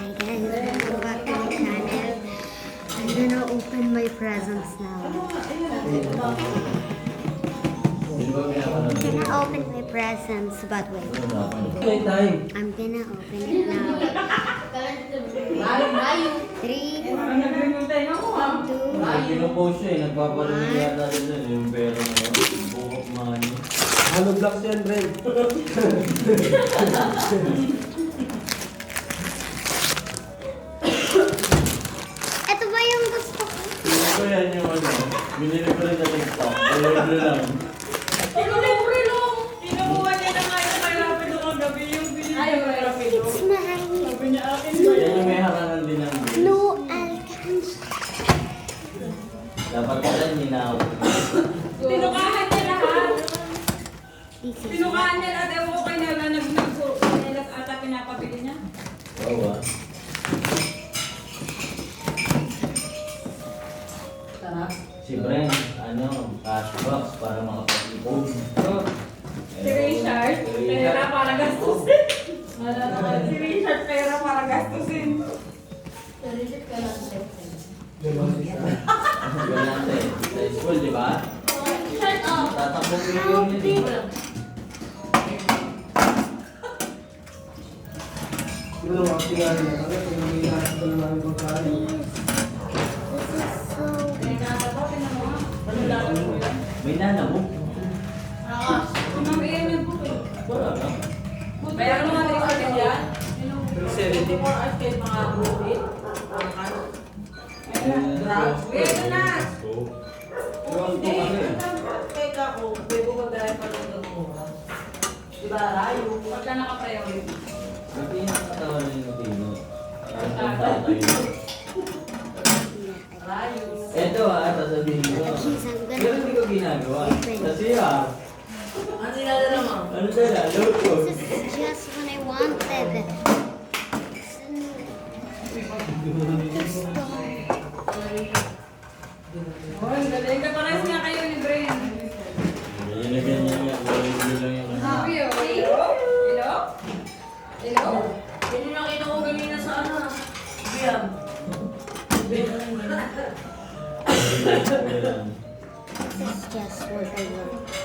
welcome back to my channel. I'm gonna open my presents now. I'm gonna open my presents, but wait. I'm gonna open it now. 3, 2, Pinupost siya eh, nagpaparinig yata rin dun yung pera mo. Bukok money. Halo blocks yan, Bren. ito ba yung gusto ko? Ito yan yung ano, binili ko rin sa TikTok. Libre lang. Libre lang! Kinukuha niya na nga yung kay Rapido kagabi yung binili ko kay Rapido. It's mine. Sabi niya akin ba Yan yan? yung may harangan din ng bills. No alcohol. Dapat pala ninaw. Tinukahan niya lahat. This is Tinukahan niya lahat. Ewan ko kay Nela nagsulat ata pinapabili niya. Oo ah. Si Bren, ano, cash box para makapag-ipon. Si Richard, pera para gastusin. Si Richard, pera para gastusin. Galante, sa school, di ba? Richard, oh. Tatakbo ko yung yun. Siguro mga tingali na kami kung nangyayari ko na namin pagkain. so Ano lang mo yan? May nana mo? Kung ma'am iyan yung buko. Wala na. Bayaran mo natin yung atin yan. 70. hours kahit mga buhit. Drugs. Ito na. Hindi. Teka ko. Pwede ko dahil pa lang ng mura. Diba, Rayo? Pagka naka-priority. Ba't yung nakatawan na yung tino? Ang tatay mo. Rayo. Eto ah, sasabihin ko. Pero hindi ko ginagawa. Kasi ah, Ano nilalala mo? ano dala? Loko. this is just what I wanted. Hoy, galing ka pares nga kayo ni Bren. Ganyan na ganyan nga. Wala lang yung ano. Happy, oh. Hello? Hello? Hello? Yan yung nakita ko ganina sa ano. Biyam. Wala. This is just what I wanted.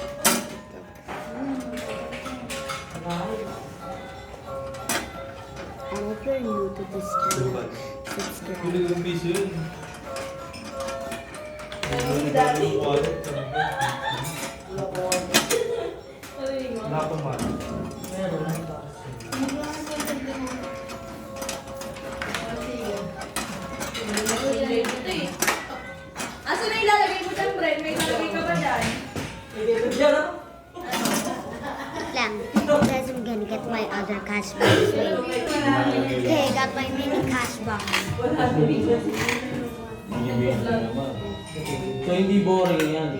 And if you're new to this channel, subscribe. Yung piso yun. Daddy. Napaman. Asa na ilalagay mo dyan, Bren? May ilalagay ka ba dyan? Wait lang, because I'm gonna get my other cash box. Wait. Okay, I got my mini cash box. Bibigyan na naman. So hindi boring yan.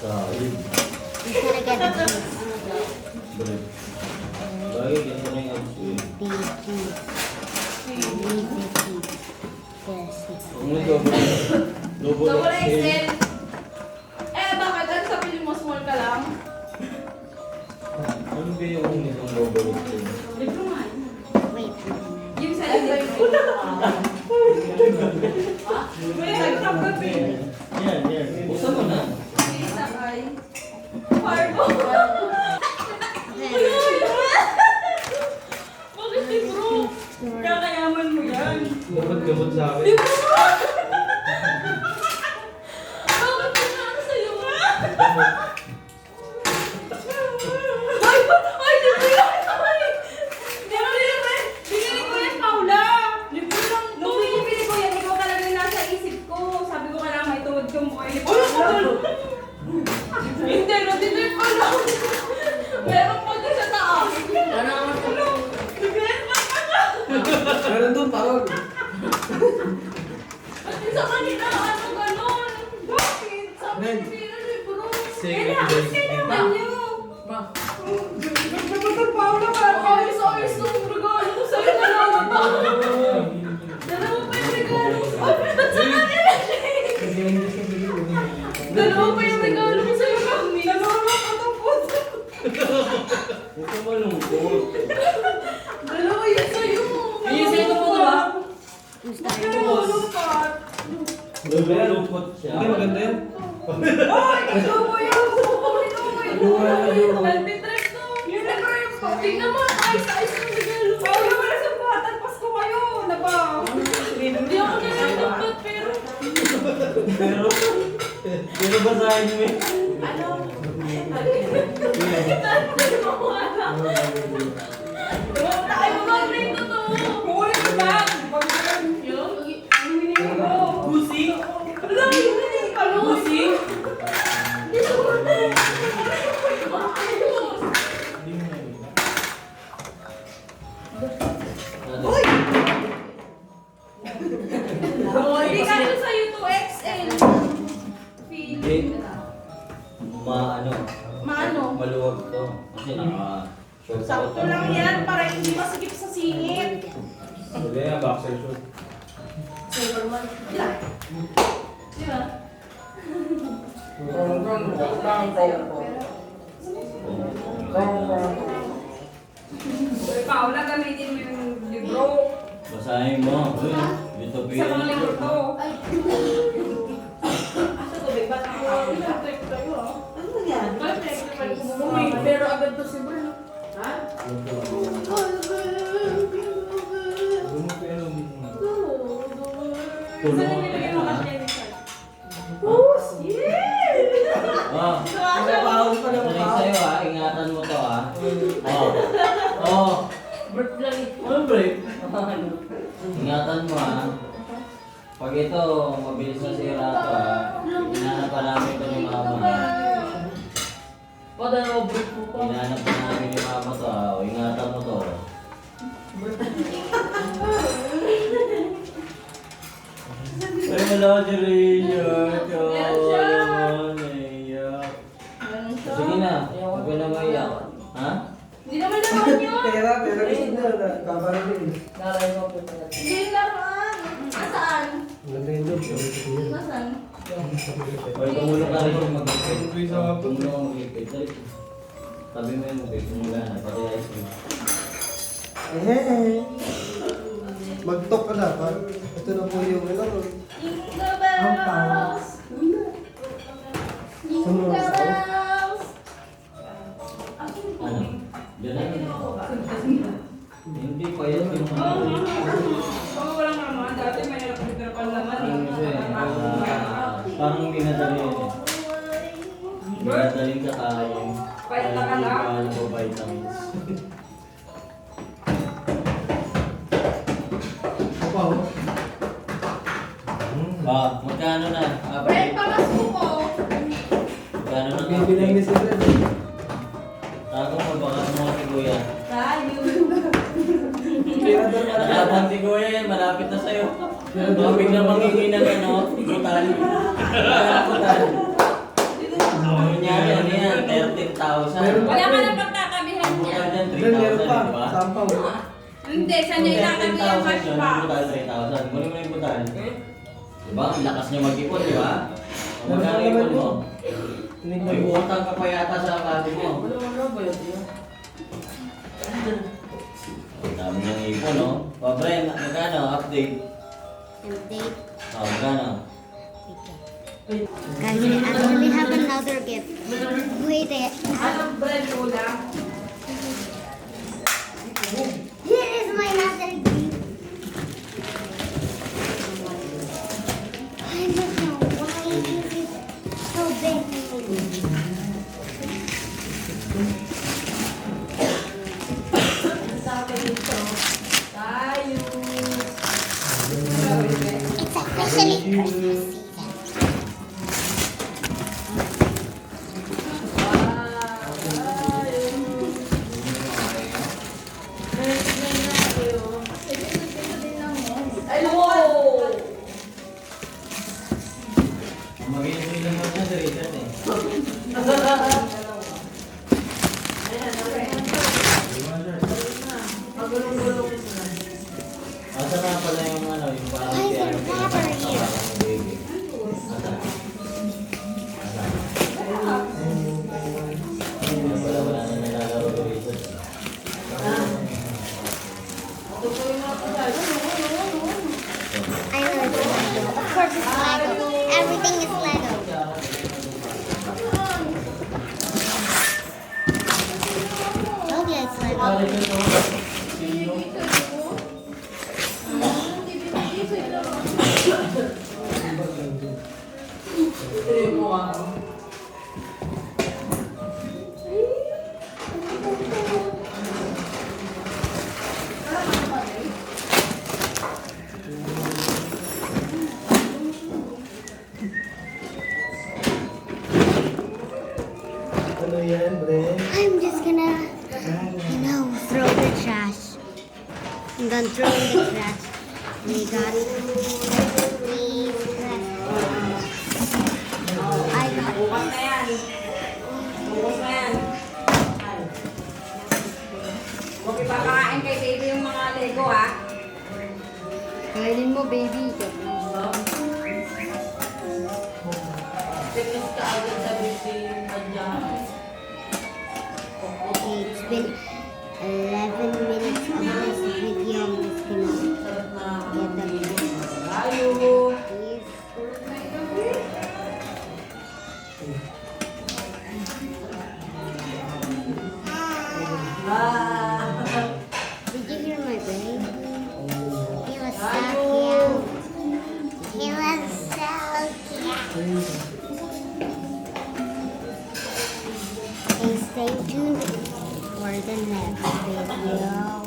Sahib. I'm gonna get this. Bret. Bagay, ganito na yung abs ko eh. Ang double Double XL. XL. Eh, bakit? Ano sabi mo, small ka lang? Ano ba yung isang double XL? Libro nga. Wait. Yung sa libro. May nag-shop ka, babe. Yan, yan. Buksan mo na. Isa ay... Farbo. Bakit libro? Kakayaman mo yan. Dapat gamot sa akin. Libro nga! Bakit ano sa'yo nga? Ay, libro lang ito ay! Libro lang eh! Binili ko yan, Paula! Libro lang to. Nung binibili ko yan, ikaw talaga yung nasa isip ko. Sabi ko kailangan may tuwad ko mo. Ay, libro lang. Hindi, nandito ko lang. Meron pa din sa taas. Ano naman ko? Meron pa ka. Meron doon, tawag. Sa kanila, ano ganon? Bakit? Sabi Nen. ko libro. Sige, Kailangan sige. kailangan nyo. Nagpapatag pa ako na kaya ayos-ayos ng regalo ko sa'yo na lang. Star Pero Wars. lulungkot. Lulupot siya. Hindi, maganda yan. Ay, ito mo yung kukunin mo yung antitress to. Yun na ba yung tingnan mo, ayos-ayos yung regalo. Oh, yung wala sa batan, Pasko kayo. Naba. Hindi ako nalulungkot, pero... Pero basahin mo eh. Ano? Ay, mag-online ko to. Kukunin ko ba? Yung hinihingi mo. Busi? Alam, hinihingi ka no? Busi? Uy! Hindi ka doon sa'yo 2XL. Hindi. Maano? Maano? Maluwag to. Kasi naka-short Sakto lang yan para hindi masigip sa singit. Hindi yan, boxer short. Superman. Di ba? Uy, Paula, gamitin mo yung libro. Basahin mo. Uy, Sa Utopia. mga libro to. Asa tubig ba? Trip tayo ah. Ano yan? Uy, pero agad to si Bruno. Ha? Tulong Saan mo nilagay na mo yan, kasi ni Sal? Oh, yeah! Oh, saling sa'yo ingatan mo to Oh. Bird lang ito. Ano break? Ingatan mo Pag ito, mabilis na sira to Hinanap pa namin ito ni mama. Hinanap pa namin ni mama to ingatan mo to. Ay, wala si Richard. Sige na, huwag ka na maiyak. Ha? Hindi naman naman yun. Pera kasi na, kabara din. Hindi naman. Nasaan? Maganda yun doon. Nasaan? Hoy, tumulong ka rin yung mag-ipit. Tumulong ako. Tumulong ang mag-ipit. Dali. Tabi mo yung mag-ipit. Tumula na, pati ice cream. Mag-talk ka dapat. Ito na po yung ano. Jingle bells. Jingle bells. Ano? Diyan na yun. Hindi pa yan yung Pag walang naman, dati may nakapitira pa naman. Kasi, parang minadali yan Minadaling sa kain. Bait na ka lang? Kaya hindi ko vitamins. Wow. Magkano na? Bread pamasko ko. Magkano na? Bibilang ni si Fred. Ako mabakas mo si Kuya. Tayo. Pera doon na. Nakabang si Kuya yan, malapit na sa'yo. Baka biglang mangingi ng igutal. Igutal. Kunyari, ano yan? 13,000. Wala ka ng pagkakabihan Ang niya. butal dyan, 3,000, Meron pa. di ba? Sampaw. Hindi, saan niya itatabi yung cash 13,000 yun, box? yung butal 3,000. Kunin mo na yung butal. Diba? Ang lakas niya mag-ipon, di ba? O magkano ipon mo? May utang ka pa yata sa akati mo. Ang dami niyang ipon, no? O, Bren, magkano? Update. Update. O, magkano? Guys, we actually have another gift. Wait, Anong bread ulam? here is my another gift. I don't know why is it so big. Sabi dito. Tayo. It's officially Christmas season. Ay, wow! Mag-iipon naman siya sa Richard eh. Asa na pala yung ano, yung parang Ay, piano yung rapper pinapakita here. parang ng baby. Asa? Asa? Ayun pala, wala na nilalaro ko Richard. Because it's Lego. Everything is Lego. Told you it's Lego. Bakit ito? Sino? Ito yung mukha ko. Ano yan, Bre? I'm just gonna, throw the trash. I'm done throwing the trash. We got these trash. Oh, I got Bukas na yan. Bukas na yan. Huwag ipapakain kay baby yung mga Lego, ha? Kainin mo, baby. Tignan ka agad sa busy yung kanya. Okay, it's been 11